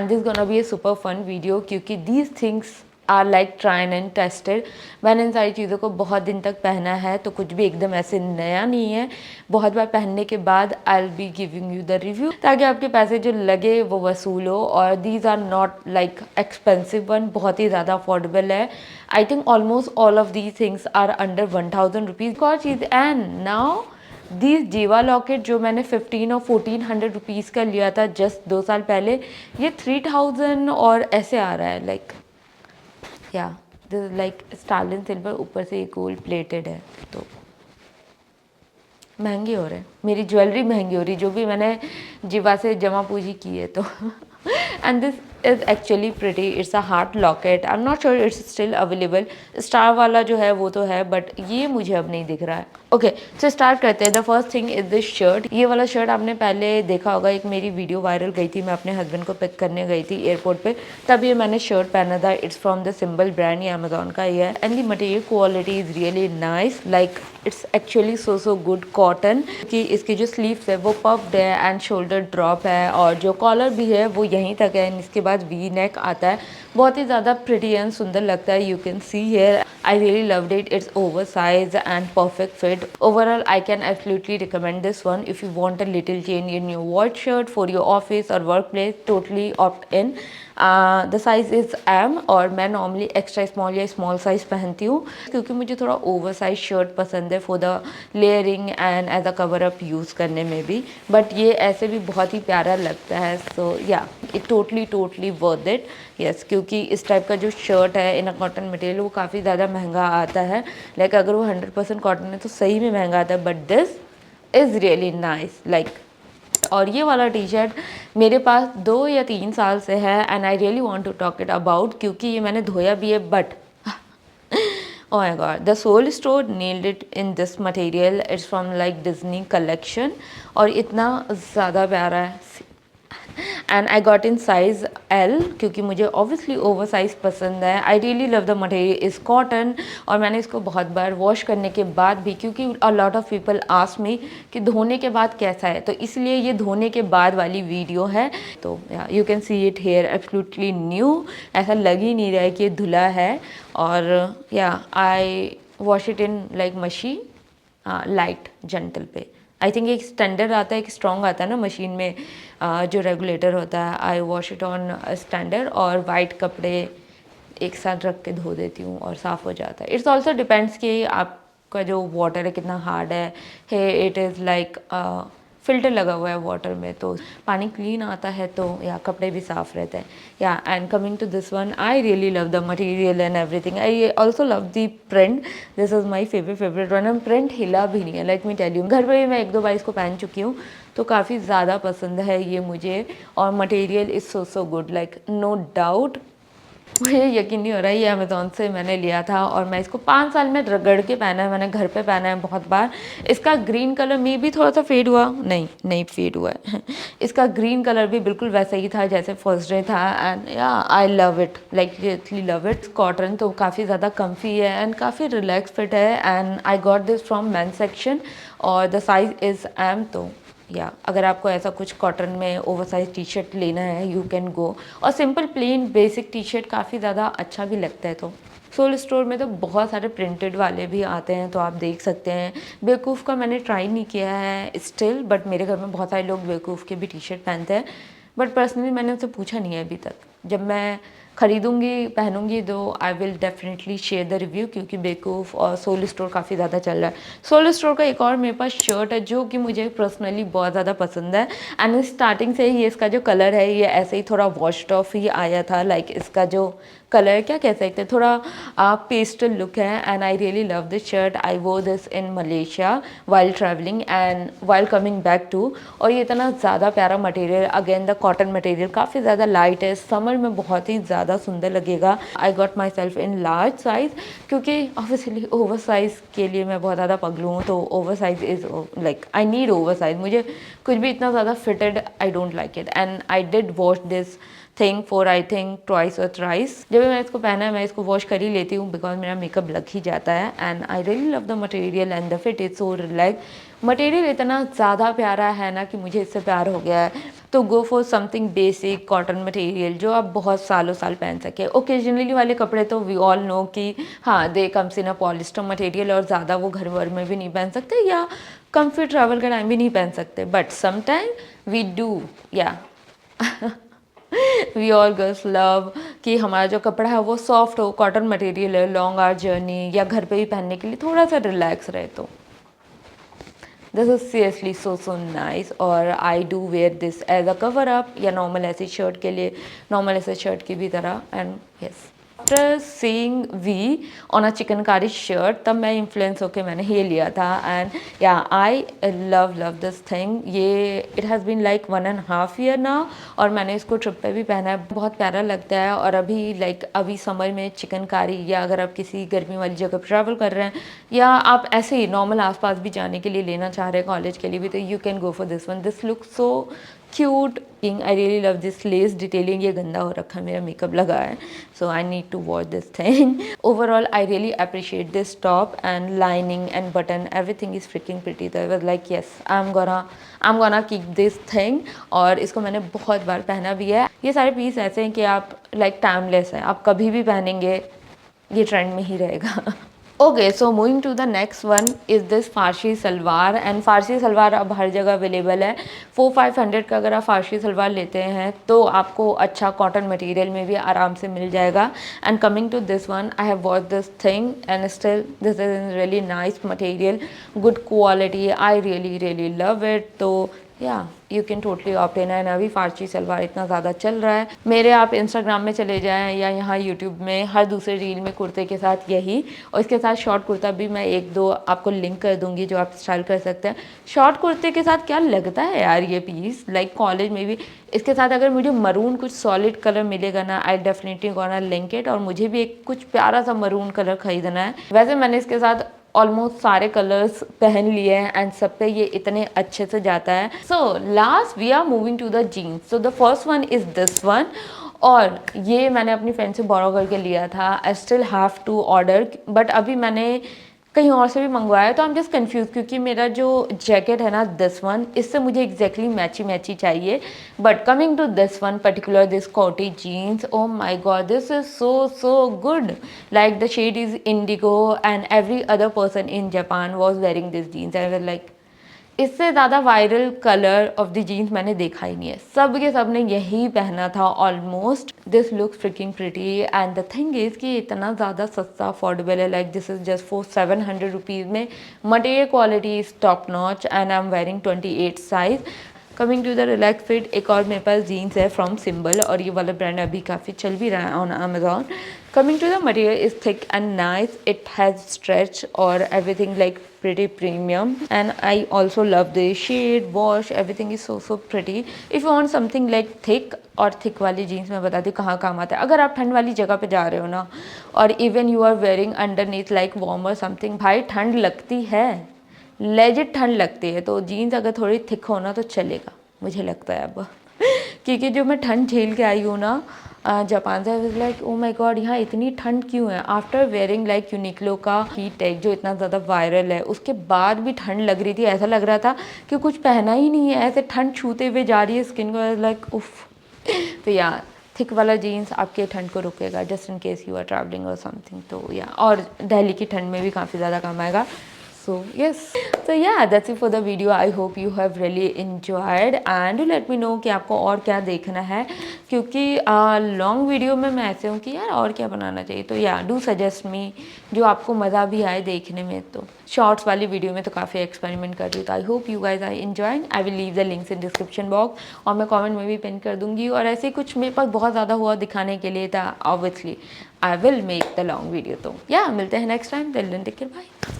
And this is gonna be a super fun video क्योंकि these things are like tried and tested. मैंने इन सारी चीज़ों को बहुत दिन तक पहना है, तो कुछ भी एकदम ऐसे नया नहीं है। बहुत बार पहनने के बाद I will be giving you the review, ताकि आपके पैसे जो लगे वो वसूल हो। और these are not like expensive one, बहुत ही ज़्यादा अफोर्डेबल है। I think almost all of these things are under 1000 rupees का चीज़। And now this Giva locket जो मैंने 15 और 1400 रुपीज़ का लिया था जस्ट 2 साल पहले, ये 3000 और ऐसे आ रहा है। लाइक या दिस इज लाइक स्टार्लिन सिल्वर, ऊपर से ये गोल्ड प्लेटेड है। तो महंगी हो रहे हैं, मेरी ज्वेलरी महंगी हो रही, जो भी मैंने जीवा से जमा पूंजी की है। तो and this is actually pretty, it's a heart locket. I am not sure it's still available. Star वाला जो है वो तो है, बट ये मुझे अब नहीं दिख रहा है। ओके, सो स्टार्ट करते हैं। The first thing is this shirt. ये वाला शर्ट आपने पहले देखा होगा, एक मेरी वीडियो वायरल गई थी, मैं अपने हस्बैंड को पिक करने गई थी एयरपोर्ट पे, तब ये मैंने शर्ट पहना था। It's from the symbol brand, ये अमेजोन का ही है। And the material quality is really nice, like it's actually so good cotton. कि इसकी जो स्लीव्स है वो पफ्ड है एंड शोल्डर ड्रॉप है, और जो कॉलर भी है वो यहीं तक है। इसके बाद वी नेक आता है, बहुत ही ज़्यादा प्रिटी एंड सुंदर लगता है। You can see here, I really loved it. It's over size and perfect fit. Overall, I can absolutely recommend this one. If you want a little change in your white shirt for your office or workplace, totally opt in. The size is M, और मैं normally extra small या small size पहनती हूँ, क्योंकि मुझे थोड़ा over size shirt पसंद है for the layering and as a cover up use करने में भी। बट ये ऐसे भी बहुत ही प्यारा लगता है। सो या it totally worth it. Yes, क्योंकि इस टाइप का जो शर्ट है इन अ कॉटन मटेरियल वो काफ़ी ज़्यादा महंगा आता है। लाइक अगर वो 100% कॉटन है तो सही में महंगा आता है, but this is really nice. Like, और ये वाला टी शर्ट मेरे पास 2 या 3 साल से है and I really want to talk it about, क्योंकि ये मैंने धोया भी है। But oh my god, the Soul Store nailed it in this material. It's from like Disney collection, और इतना ज़्यादा प्यारा है। And I got in size L, क्योंकि मुझे ऑब्वियसली ओवर साइज पसंद है। आई really love the material, is cotton. और मैंने इसको बहुत बार वॉश करने के बाद भी, क्योंकि a lot of people ask me कि धोने के बाद कैसा है, तो इसलिए ये धोने के बाद वाली वीडियो है। तो you can see it here, absolutely new, ऐसा लग ही नहीं रहा है कि ये धुला है। और या I wash it in like machine, light gentle पे। आई थिंक एक स्टैंडर्ड आता है, एक स्ट्रॉन्ग आता है ना मशीन में, जो रेगुलेटर होता है। आई वॉश इट ऑन स्टैंडर्ड, और वाइट कपड़े एक साथ रख के धो देती हूँ और साफ़ हो जाता है। इट्स ऑल्सो डिपेंड्स कि आपका जो वाटर है कितना हार्ड है। इट इज़ लाइक फ़िल्टर लगा हुआ है वाटर में, तो पानी क्लीन आता है, तो या कपड़े भी साफ़ रहते हैं। Yeah and coming to this one, I really love the material and everything. I also love the print, this is my favourite one. Print हिला भी नहीं है, लेट मी टेल यू। घर पर भी मैं 1-2 बार इसको पहन चुकी हूँ, तो काफ़ी ज़्यादा पसंद है ये मुझे। और material is so good, like no doubt. मुझे यकीन नहीं हो रहा है, ये अमेज़ॉन से मैंने लिया था और मैं इसको 5 साल में रगड़ के पहना है। मैंने घर पे पहना है बहुत बार। इसका ग्रीन कलर में भी थोड़ा सा फेड हुआ, नहीं फेड हुआ है। इसका ग्रीन कलर भी बिल्कुल वैसा ही था जैसे फर्स्ट डे था। And yeah I love it, like really love it. Cotton तो काफ़ी ज़्यादा कम्फी है एंड काफ़ी रिलैक्स फिट है। And I got this from men's section, और द साइज इज़ M। तो या अगर आपको ऐसा कुछ कॉटन में ओवरसाइज टी शर्ट लेना है, यू कैन गो। और simple plain basic T shirt काफ़ी ज़्यादा अच्छा भी लगता है। तो सोल स्टोर में तो बहुत सारे प्रिंटेड वाले भी आते हैं, तो आप देख सकते हैं। बेवकूफ़ का मैंने ट्राई नहीं किया है स्टिल, बट मेरे घर में बहुत सारे लोग बेवकूफ़ के भी टी शर्ट पहनते हैं, बट पर्सनली मैंने उनसे पूछा नहीं है अभी तक। जब मैं ख़रीदूँगी पहनूँगी तो I will definitely share the review, क्योंकि बेवकूफ़ और सोल स्टोर काफ़ी ज़्यादा चल रहा है। सोल स्टोर का एक और मेरे पास शर्ट है जो कि मुझे पर्सनली बहुत ज़्यादा पसंद है। एंड स्टार्टिंग से ही इसका जो कलर है ये ऐसे ही थोड़ा वॉश्ड ऑफ ही आया था। लाइक इसका जो कलर क्या कह सकते हैं, थोड़ा पेस्टल लुक है। And I really love this shirt. I wore this in Malaysia while travelling and while coming back to. और ये इतना ज़्यादा प्यारा material, again the cotton material काफ़ी ज़्यादा लाइट है, समर में बहुत ही ज़्यादा सुंदर लगेगा। I got my self in large size, क्योंकि ऑब्वियसली ओवर साइज़ के लिए मैं बहुत ज़्यादा पगलू हूँ। तो over size is like I need over size. मुझे कुछ भी इतना ज़्यादा fitted I don't like it. And I did wash this thing for I think twice और थ्राइस। जब भी मैं इसको पहना है मैं इसको वॉश कर ही लेती हूँ, बिकॉज मेरा मेकअप लग ही जाता है। And I really love the material and the fit is so relax. Material इतना ज़्यादा प्यारा है ना कि मुझे इससे प्यार हो गया है। तो go for something basic cotton material जो आप बहुत सालों साल पहन सके। ओकेजनली वाले कपड़े तो वी ऑल नो कि हाँ they comes in a polyester material और ज़्यादा वो घर वर में भी नहीं पहन सकते या कम्फी ट्रैवल के टाइम भी नहीं पहन सकते, बट समटाइम वी डू या वी ऑल गर्ल्स लव कि हमारा जो कपड़ा है वो सॉफ्ट हो, कॉटन मटेरियल है, लॉन्ग आवर जर्नी या घर पे भी पहनने के लिए थोड़ा सा रिलैक्स रहे। तो this is seriously so nice और I do wear this as a cover up या नॉर्मल ऐसी शर्ट के लिए, नॉर्मल ऐसे शर्ट की भी तरह। And yes after seeing we on a chikankari shirt तब मैं इन्फ्लुएंस होके मैंने ये लिया था। And yeah I love this thing. ये it has been like 1.5 year now और मैंने इसको ट्रिप पे भी पहना है, बहुत प्यारा लगता है। और अभी अभी समर में चिकनकारी या अगर आप किसी गर्मी वाली जगह पर ट्रैवल कर रहे हैं या आप ऐसे ही नॉर्मल आसपास भी जाने के लिए लेना चाह रहे हैं कॉलेज के लिए भी, तो you can go for this one. This look so cute. I really love this lace detailing. ये गंदा हो रखा है, मेरा मेकअप लगा है, so I need to watch this thing. Overall I really appreciate this top and lining and button, everything is freaking pretty. तो I was like yes I am gonna keep this thing. और इसको मैंने बहुत बार पहना भी है। ये सारे पीस ऐसे हैं कि आप टाइमलेस हैं, आप कभी भी पहनेंगे, ये ट्रेंड में ही रहेगा। Okay, so moving to the next one is this Farshi salwar. And Farshi salwar अब हर जगह अवेलेबल है। 400-500 का अगर आप फारसी सलवार लेते हैं तो आपको अच्छा कॉटन मटेरियल में भी आराम से मिल जाएगा। And coming to this one, I have watch this thing and still this is really nice material, good quality, I really love it. तो yeah you can totally opt in. And अभी फारसी सलवार इतना ज़्यादा चल रहा है, मेरे आप इंस्टाग्राम में चले जाएं या यहाँ यूट्यूब में हर दूसरे रील में कुर्ते के साथ यही, और इसके साथ शॉर्ट कुर्ता भी मैं 1-2 आपको लिंक कर दूंगी जो आप स्टाइल कर सकते हैं। शॉर्ट कुर्ते के साथ क्या लगता है यार ये पीस, कॉलेज में भी इसके साथ अगर मुझे मरून कुछ सॉलिड कलर मिलेगा ना, I definitely gonna link it. और मुझे भी एक कुछ प्यारा सा मरून कलर खरीदना है। वैसे मैंने इसके साथ ऑलमोस्ट सारे कलर्स पहन लिए हैं एंड सब पे ये इतने अच्छे से जाता है। So last we are moving to the jeans. So the first one is this one, और ये मैंने अपनी फ्रेंड से बोरो करके लिया था। I still have to order, but अभी मैंने कहीं और से भी मंगवाया, तो आई एम जस्ट कन्फ्यूज क्योंकि मेरा जो जैकेट है ना दिस वन, इससे मुझे एग्जैक्टली मैची चाहिए। But coming to this one particular, this Kotty jeans, oh my god this is so good. Like the shade is indigo and every other person in Japan was wearing this jeans. I was like इससे ज़्यादा viral colour of the jeans मैंने देखा ही नहीं है। सब के सब ने यही पहना था almost. This looks freaking pretty and the thing is कि इतना ज़्यादा सस्ता अफोर्डेबल है। Like this is just for 700 rupees में। Material quality is top notch and I am wearing 28 size. Coming to the relax fit, एक और मेरे पास जीन्स है फ्रॉम सिंबल, और ये वाला ब्रांड अभी काफ़ी चल भी रहा है on Amazon. Coming to the material is thick and nice, it has stretch और everything like pretty premium, and I also love the shade, wash, everything is so pretty. If you want something like thick, और thick वाली jeans मैं बताती हूँ कहाँ काम आता है। अगर आप ठंड वाली जगह पे जा रहे हो ना, और even you are wearing underneath like warm or something, भाई ठंड लगती है, लेजिट ठंड लगती है। तो जीन्स अगर थोड़ी थिक हो ना तो चलेगा, मुझे लगता है अब क्योंकि जो मैं ठंड झेल के आई हूँ ना जापान से, लाइक ओ माय गॉड यहाँ इतनी ठंड क्यों है। आफ्टर वेयरिंग लाइक यूनिक्लो का हीट टेक जो इतना ज़्यादा वायरल है, उसके बाद भी ठंड लग रही थी, ऐसा लग रहा था कि कुछ पहना ही नहीं है, ऐसे ठंड छूते हुए जा रही है स्किन को, लाइक उफ। तो यार थिक वाला जीन्स आपके ठंड को रुकेगा just in case you are travelling or something. तो या और दिल्ली की ठंड में भी काफ़ी ज़्यादा काम आएगा। So yes, so yeah, that's it for the video. I hope you have really enjoyed and do let me know कि आपको और क्या देखना है, क्योंकि लॉन्ग वीडियो में मैं ऐसे हूँ कि यार और क्या बनाना चाहिए। तो या डू सजेस्ट मी जो आपको मज़ा भी आए देखने में। तो शॉर्ट्स वाली वीडियो में तो काफ़ी एक्सपेरिमेंट कर रही हूँ। तो I hope you guys are enjoying. I will leave the links in description box और मैं कॉमेंट में भी पिन कर दूँगी। और ऐसे कुछ मेरे पास बहुत ज़्यादा हुआ दिखाने के लिए था, obviously I will make the long video. तो या मिलते हैं next time, till then take care, bye.